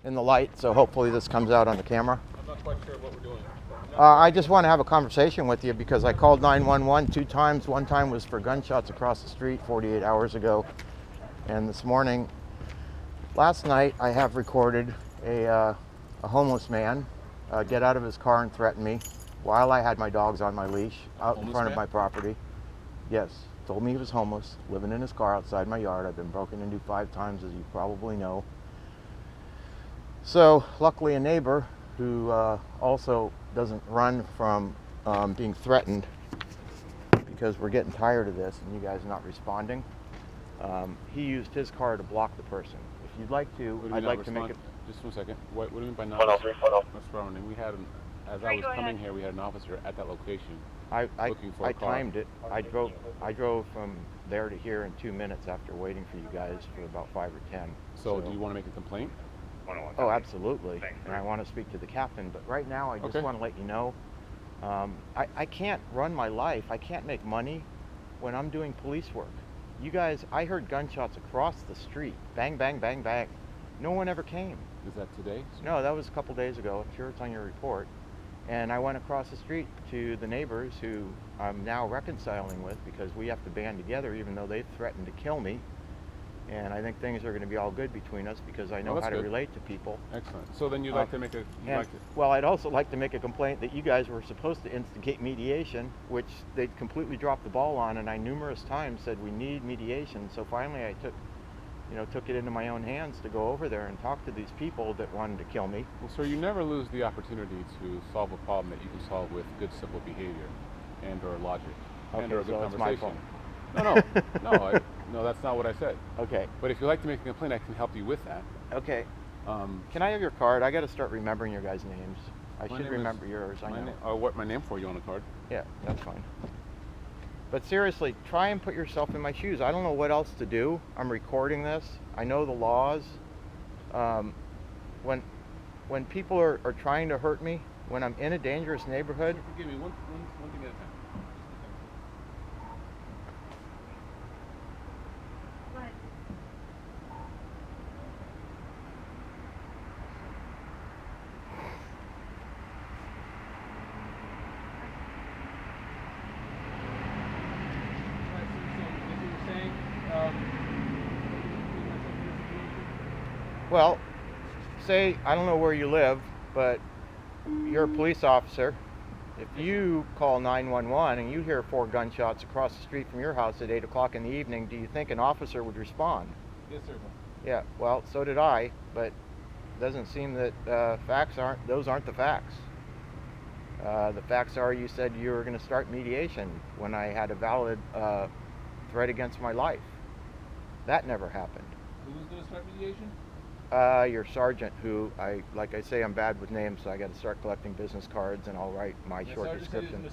in the light, so hopefully this comes out on the camera. I'm not quite sure what we're doing. I just want to have a conversation with you because I called 911 2 times. One time was for gunshots across the street 48 hours ago. And this morning, last night, I have recorded a homeless man get out of his car and threaten me while I had my dogs on my leash out in front of my property. Yes, told me he was homeless, living in his car outside my yard. I've been broken into 5 times, as you probably know. So luckily a neighbor who also doesn't run from being threatened, because we're getting tired of this and you guys not responding, he used his car to block the person. If you'd like to, I'd like to make it... Just 1 second. What do you mean by not responding? We had, as I was coming here, we had an officer at that location looking for a car. I timed it. I drove from there to here in 2 minutes after waiting for you guys for about 5 or 10. So do you want to make a complaint? Oh, absolutely. And I want to speak to the captain. But right now, I just want to let you know, I can't run my life. I can't make money when I'm doing police work. You guys, I heard gunshots across the street. Bang, bang, bang, bang. No one ever came. Is that today? No, that was a couple days ago. I'm sure it's on your report. And I went across the street to the neighbors who I'm now reconciling with, because we have to band together even though they've threatened to kill me. And I think things are going to be all good between us because I know how to relate to people. Excellent. So then you'd like to make a... Well, I'd also like to make a complaint that you guys were supposed to instigate mediation, which they completely dropped the ball on, and I numerous times said we need mediation. So finally I took it into my own hands to go over there and talk to these people that wanted to kill me. Well, sir, you never lose the opportunity to solve a problem that you can solve with good, simple behavior and or logic and or a good conversation. No, that's not what I said. Okay. But if you'd like to make a complaint, I can help you with that. Okay. Can I have your card? I got to start remembering your guys' names. I should remember yours. I know. What my name for you on a card? Yeah, that's fine. But seriously, try and put yourself in my shoes. I don't know what else to do. I'm recording this. I know the laws. When people are trying to hurt me, when I'm in a dangerous neighborhood. Forgive me, one thing at a time. Well, say, I don't know where you live, but you're a police officer. If you call 911 and you hear 4 gunshots across the street from your house at 8 o'clock in the evening, do you think an officer would respond? Yes, sir. Yeah, well, so did I, but it doesn't seem that those aren't the facts. The facts are you said you were going to start mediation when I had a valid threat against my life. That never happened. Who was going to start mediation? Your sergeant, who like I say, I'm bad with names, so I got to start collecting business cards and I'll write my short description.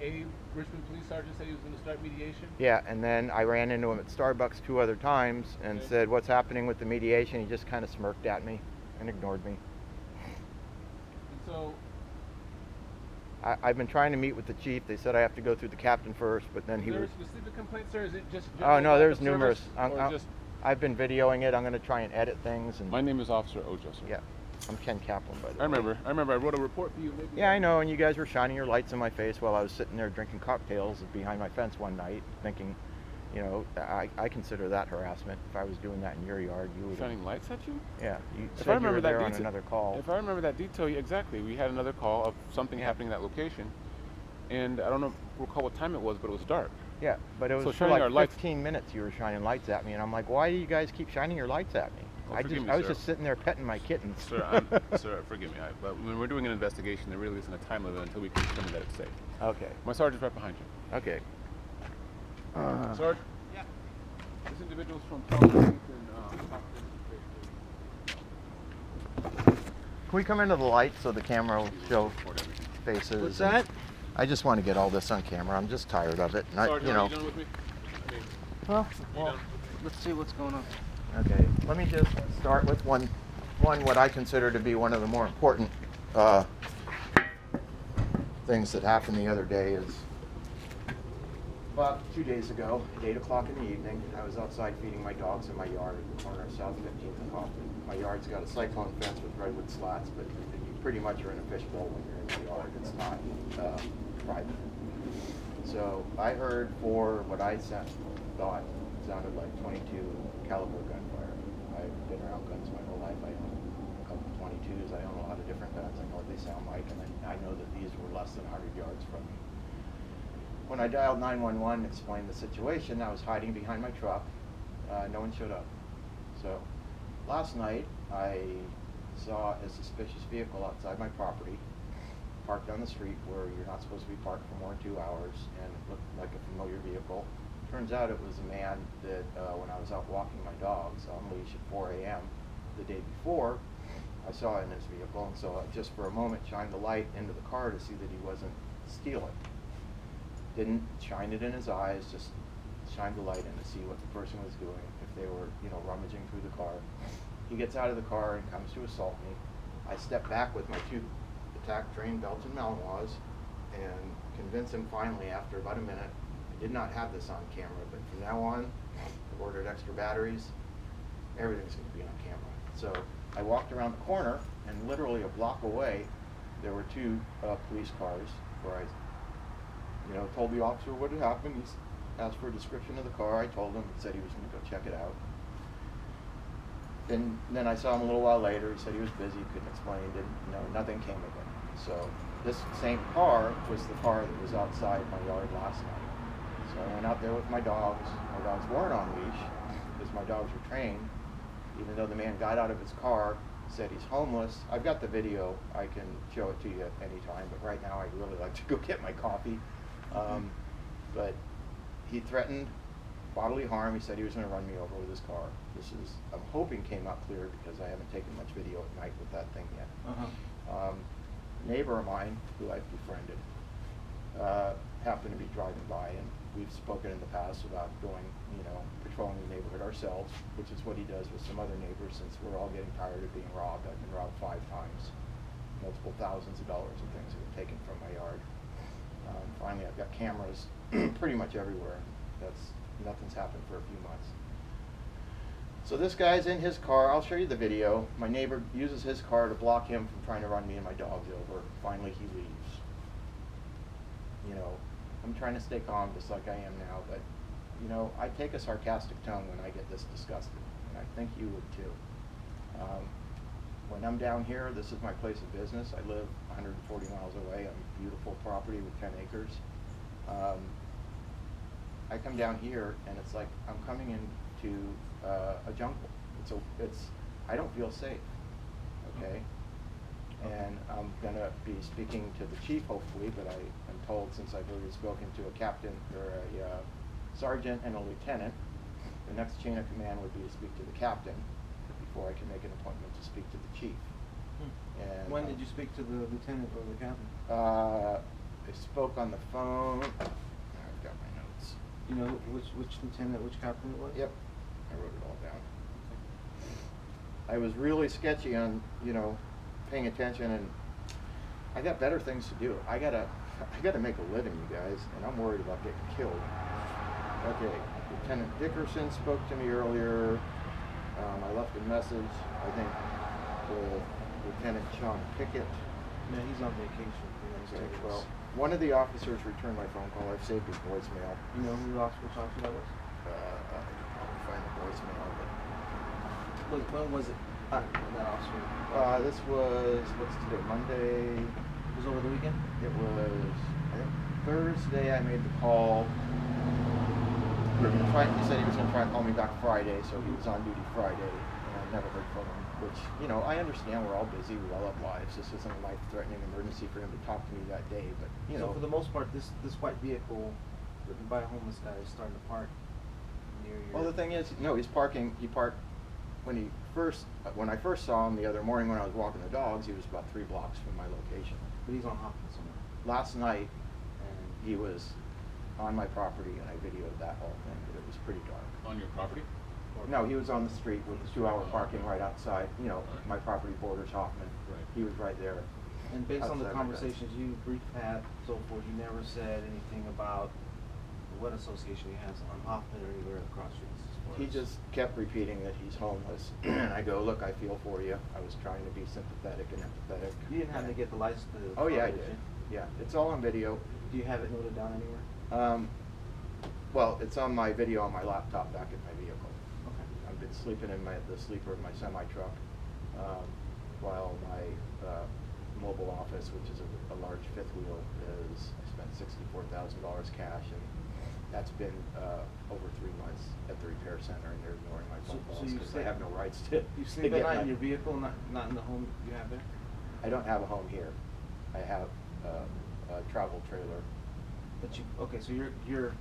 A Richmond police sergeant said he was going to start mediation? Yeah, and then I ran into him at Starbucks 2 other times and said, "What's happening with the mediation?" He just kind of smirked at me and ignored me. And so I've been trying to meet with the chief. They said I have to go through the captain first, but then he was... Is there a specific complaint, sir? Is it just... Oh, no, there's numerous. I've been videoing it. I'm going to try and edit things. And my name is Officer Ojo, sir. Yeah, I'm Ken Kaplan, by the way. I remember. I wrote a report for you. Yeah, I know, and you guys were shining your lights in my face while I was sitting there drinking cocktails behind my fence one night, thinking, I consider that harassment. If I was doing that in your yard, you would... Shining lights at you? Yeah, you said you were there on another call. If I remember that detail, exactly. We had another call of something happening at that location, and I don't recall what time it was, but it was dark. Yeah, but it was for like 15 minutes you were shining lights at me, and I'm like, why do you guys keep shining your lights at me? Well, I was just sitting there petting my kittens. Sir, forgive me, but when we're doing an investigation, there really isn't a time limit until we can determine that it's safe. Okay. My sergeant's right behind you. Okay. Sergeant? Yeah. This individual's from Can we come into the light so the camera will show faces? What's that? I just want to get all this on camera. I'm just tired of it. Sergeant, are you done with me? Well, let's see what's going on. Okay, let me just start with one what I consider to be one of the more important things that happened the other day is About 2 days ago, at 8 o'clock in the evening, I was outside feeding my dogs in my yard at the corner of South 15th and Hoffman. My yard's got a cyclone fence with redwood slats, but you pretty much are in a fishbowl when you're in the yard. It's not private. So I heard for what I thought sounded like 22 caliber gunfire. I've been around guns my whole life. I own a couple 22s. I own a lot of different guns. I know what they sound like, and I know that these were less than 100 yards from me. When I dialed 911 and explained the situation, I was hiding behind my truck. No one showed up. So last night, I saw a suspicious vehicle outside my property, parked on the street where you're not supposed to be parked for more than 2 hours, and it looked like a familiar vehicle. Turns out it was a man that, when I was out walking my dogs on leash at 4 a.m. the day before, I saw in his vehicle, and so I just for a moment shined the light into the car to see that he wasn't stealing. Didn't shine it in his eyes, just shined the light in to see what the person was doing, if they were, rummaging through the car. He gets out of the car and comes to assault me. I step back with my 2 attack-trained Belgian Malinois and convince him finally after about a minute. I did not have this on camera, but from now on, I've ordered extra batteries. Everything's going to be on camera. So I walked around the corner, and literally a block away, there were 2 police cars where I told the officer what had happened. He asked for a description of the car. I told him. He said he was going to go check it out. Then I saw him a little while later. He said he was busy, couldn't explain, nothing came of it. So this same car was the car that was outside my yard last night. So I went out there with my dogs. My dogs weren't on leash because my dogs were trained. Even though the man got out of his car, said he's homeless. I've got the video. I can show it to you at any time, but right now I'd really like to go get my coffee. But he threatened bodily harm. He said he was going to run me over with his car. I'm hoping came out clear because I haven't taken much video at night with that thing yet. Neighbor of mine, who I've befriended, happened to be driving by, and we've spoken in the past about going, patrolling the neighborhood ourselves, which is what he does with some other neighbors since we're all getting tired of being robbed. I've been robbed 5 times. Multiple thousands of dollars of things have been taken from my yard. Finally, I've got cameras pretty much everywhere. Nothing's happened for a few months. So this guy's in his car. I'll show you the video. My neighbor uses his car to block him from trying to run me and my dogs over. Finally, he leaves. I'm trying to stay calm just like I am now, but, I take a sarcastic tone when I get this disgusted, and I think you would too. When I'm down here, this is my place of business. I live 140 miles away on beautiful property with 10 acres. I come down here, and it's like I'm coming into a jungle. I don't feel safe, okay? And I'm going to be speaking to the chief, hopefully, but I'm told since I've already spoken to a captain or a sergeant and a lieutenant, the next chain of command would be to speak to the captain before I can make an appointment to speak to the chief. And when did you speak to the lieutenant or the captain? I spoke on the phone. I've got my notes. You know which lieutenant, which captain it was? Yep, I wrote it all down. I was really sketchy on, paying attention, and I got better things to do. I gotta make a living, you guys, and I'm worried about getting killed. Okay, Lieutenant Dickerson spoke to me earlier. I left a message, I think, with Lieutenant Sean Pickett. Yeah, he's on vacation for the next 2 weeks. Well, one of the officers returned my phone call. I've saved his voicemail. You know who the officer that was? I can probably find the voicemail, but... Look, when was it? That officer. This was, what's today, Monday? It was over the weekend? It was, I think, Thursday I made the call. He said he was going to try and call me back Friday, so he was on duty Friday, and I never heard from him, which, I understand we're all busy, we all have lives. This isn't a life-threatening emergency for him to talk to me that day, but, So for the most part, this white vehicle driven by a homeless guy is starting to park near your... Well, the thing is, no, he parked, when I first saw him the other morning when I was walking the dogs, he was about 3 blocks from my location. But he's on Hopkins somewhere. Last night, he was on my property, and I videoed that whole thing, but it was pretty dark. On your property? No, he was on the street with the 2-hour parking right outside, my property borders Hoffman. Right. He was right there. And based on the outside my conversations you briefed had, so forth, you never said anything about what association he has on Hoffman or anywhere across streets. As far He as- just kept repeating that he's homeless, and I go, look, I feel for you. I was trying to be sympathetic and empathetic. You didn't have to get the license. Oh yeah, I did. Yeah, it's all on video. Do you have it noted down anywhere? Well, it's on my video on my laptop back in my vehicle. Okay. I've been sleeping in the sleeper of my semi truck, while my mobile office, which is a large fifth wheel, is I spent $64,000 cash, and that's been over 3 months at the repair center, and they're ignoring my phone So calls you because sleep- I have no rights to. You to sleep get at night my- in your vehicle, not in the home you have there? I don't have a home here. I have a travel trailer. But you, okay, so you're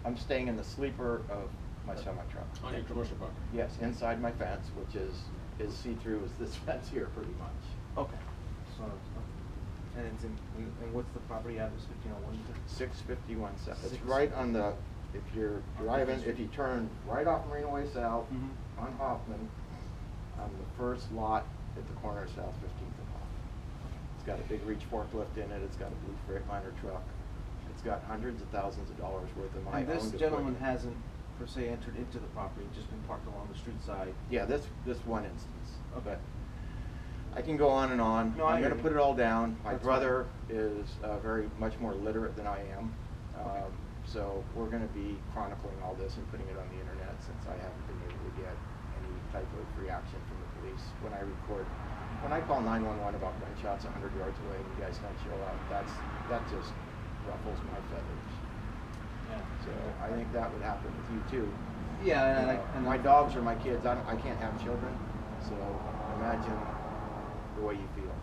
I'm staying in the sleeper of my semi truck. On your commercial property. Yes, inside my fence, which is see-through as this fence here pretty much. okay. So, and it's in, and what's the property address? 1501? 651 South. It's Six- right on the, if you're driving, if you turn right off Marina Way South Mhm. on Hoffman, on the first lot at the corner of South 15th and Hoffman. It's got a big reach forklift in it. It's got a blue Freightliner truck. It's got hundreds of thousands of dollars worth of my And own this gentleman equipment. hasn't per se entered into the property, just been parked along the street side. Yeah, this one instance. Okay. I can go on and on. No, I I'm hear going to you. put it all down. My That's brother is very much more literate than I am. Okay. So we're going to be chronicling all this and putting it on the internet since I haven't been able to get any type of reaction from the police when I record. When I call 911 about gunshots 100 yards away and you guys don't show up, that just ruffles my feathers. Yeah. So I think that would happen with you too. Yeah, and And my dogs are my kids. I can't have children, so imagine the way you feel.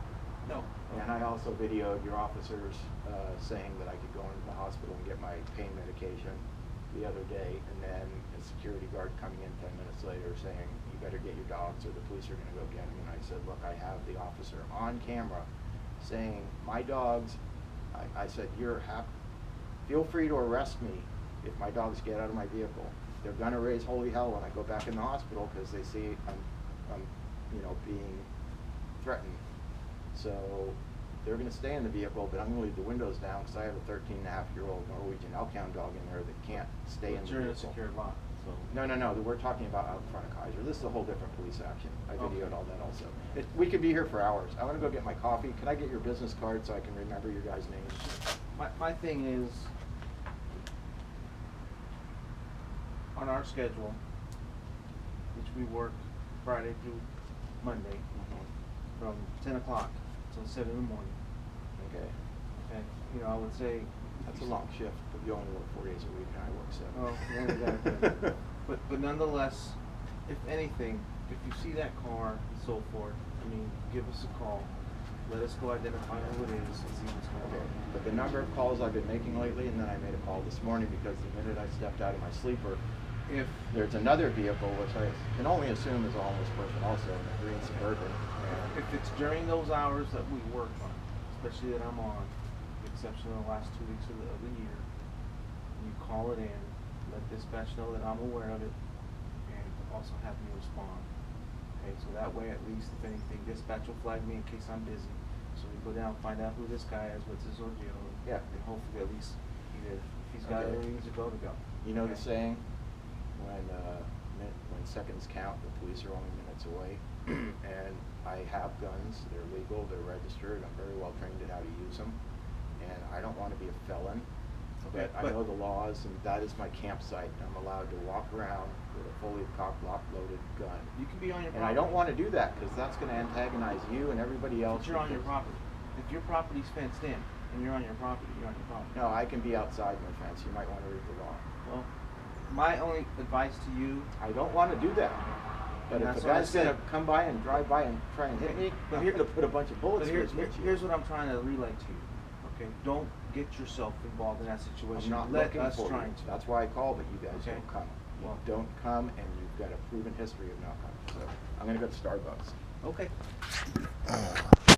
No. And I also videoed your officers saying that I could go into the hospital and get my pain medication the other day, and then a security guard coming in 10 minutes later saying, you better get your dogs or the police are going to go get them. And I said, look, I have the officer on camera saying, my dogs, I said, feel free to arrest me if my dogs get out of my vehicle. They're going to raise holy hell when I go back in the hospital because they see I'm being threatened. So they're going to stay in the vehicle, but I'm going to leave the windows down because I have a 13-and-a-half-year-old Norwegian Elkhound dog in there that can't stay in the You're in a vehicle. secured lot, so. No. We're talking about out in front of Kaiser. This is a whole different police action. I Okay. videoed all that also. We could be here for hours. I want to go get my coffee. Can I get your business card so I can remember your guys' names? My thing is, on our schedule, which we work Friday through Monday, from 10 o'clock till 7 in the morning. Okay. Okay, I would say. That's a long shift, but you only work 4 days a week and I work 7. Oh, yeah, but nonetheless, if anything, if you see that car and so forth, give us a call. Let us go identify who it is and see what's going Okay, on. but the number of calls I've been making lately, and then I made a call this morning because the minute I stepped out of my sleeper, If there's another vehicle, which I can only assume is a homeless person also, in a green Suburban. And if it's during those hours that we work on, especially that I'm on, with the exception of the last 2 weeks of the year, you call it in, let dispatch know that I'm aware of it, and also have me respond. Okay, so that way at least, if anything, dispatch will flag me in case I'm busy. So we go down, find out who this guy is, what's his ordeal, Yeah. and hopefully at least either if he's got Okay. where he needs to go. you know Okay. the saying, when seconds count, the police are only minutes away. And I have guns, they're legal, they're registered, I'm very well trained in how to use them. And I don't want to be a felon, Okay, but I know the laws, and that is my campsite. I'm allowed to walk around with a fully cocked, locked-loaded gun. You can be on your And property. I don't want to do that because that's going to antagonize you and everybody else. But you're on your because- property. If your property's fenced in and you're on your property, you're on your property. No, I can be outside my fence. You might want to read the law. Well, my only advice to you, I don't want to do that. But if That's a what I guy's going to said. come by and drive by and try and hit me, But I'm here- going to put a bunch of bullets but through his windshield. here's what I'm trying to relay to you. Okay, don't get yourself involved in that I'm situation. not Let looking us for trying you. to. That's why I call, but you guys Okay. don't come. You Well- don't come, and you've got a proven history of not coming. So I'm going to go to Starbucks. Okay.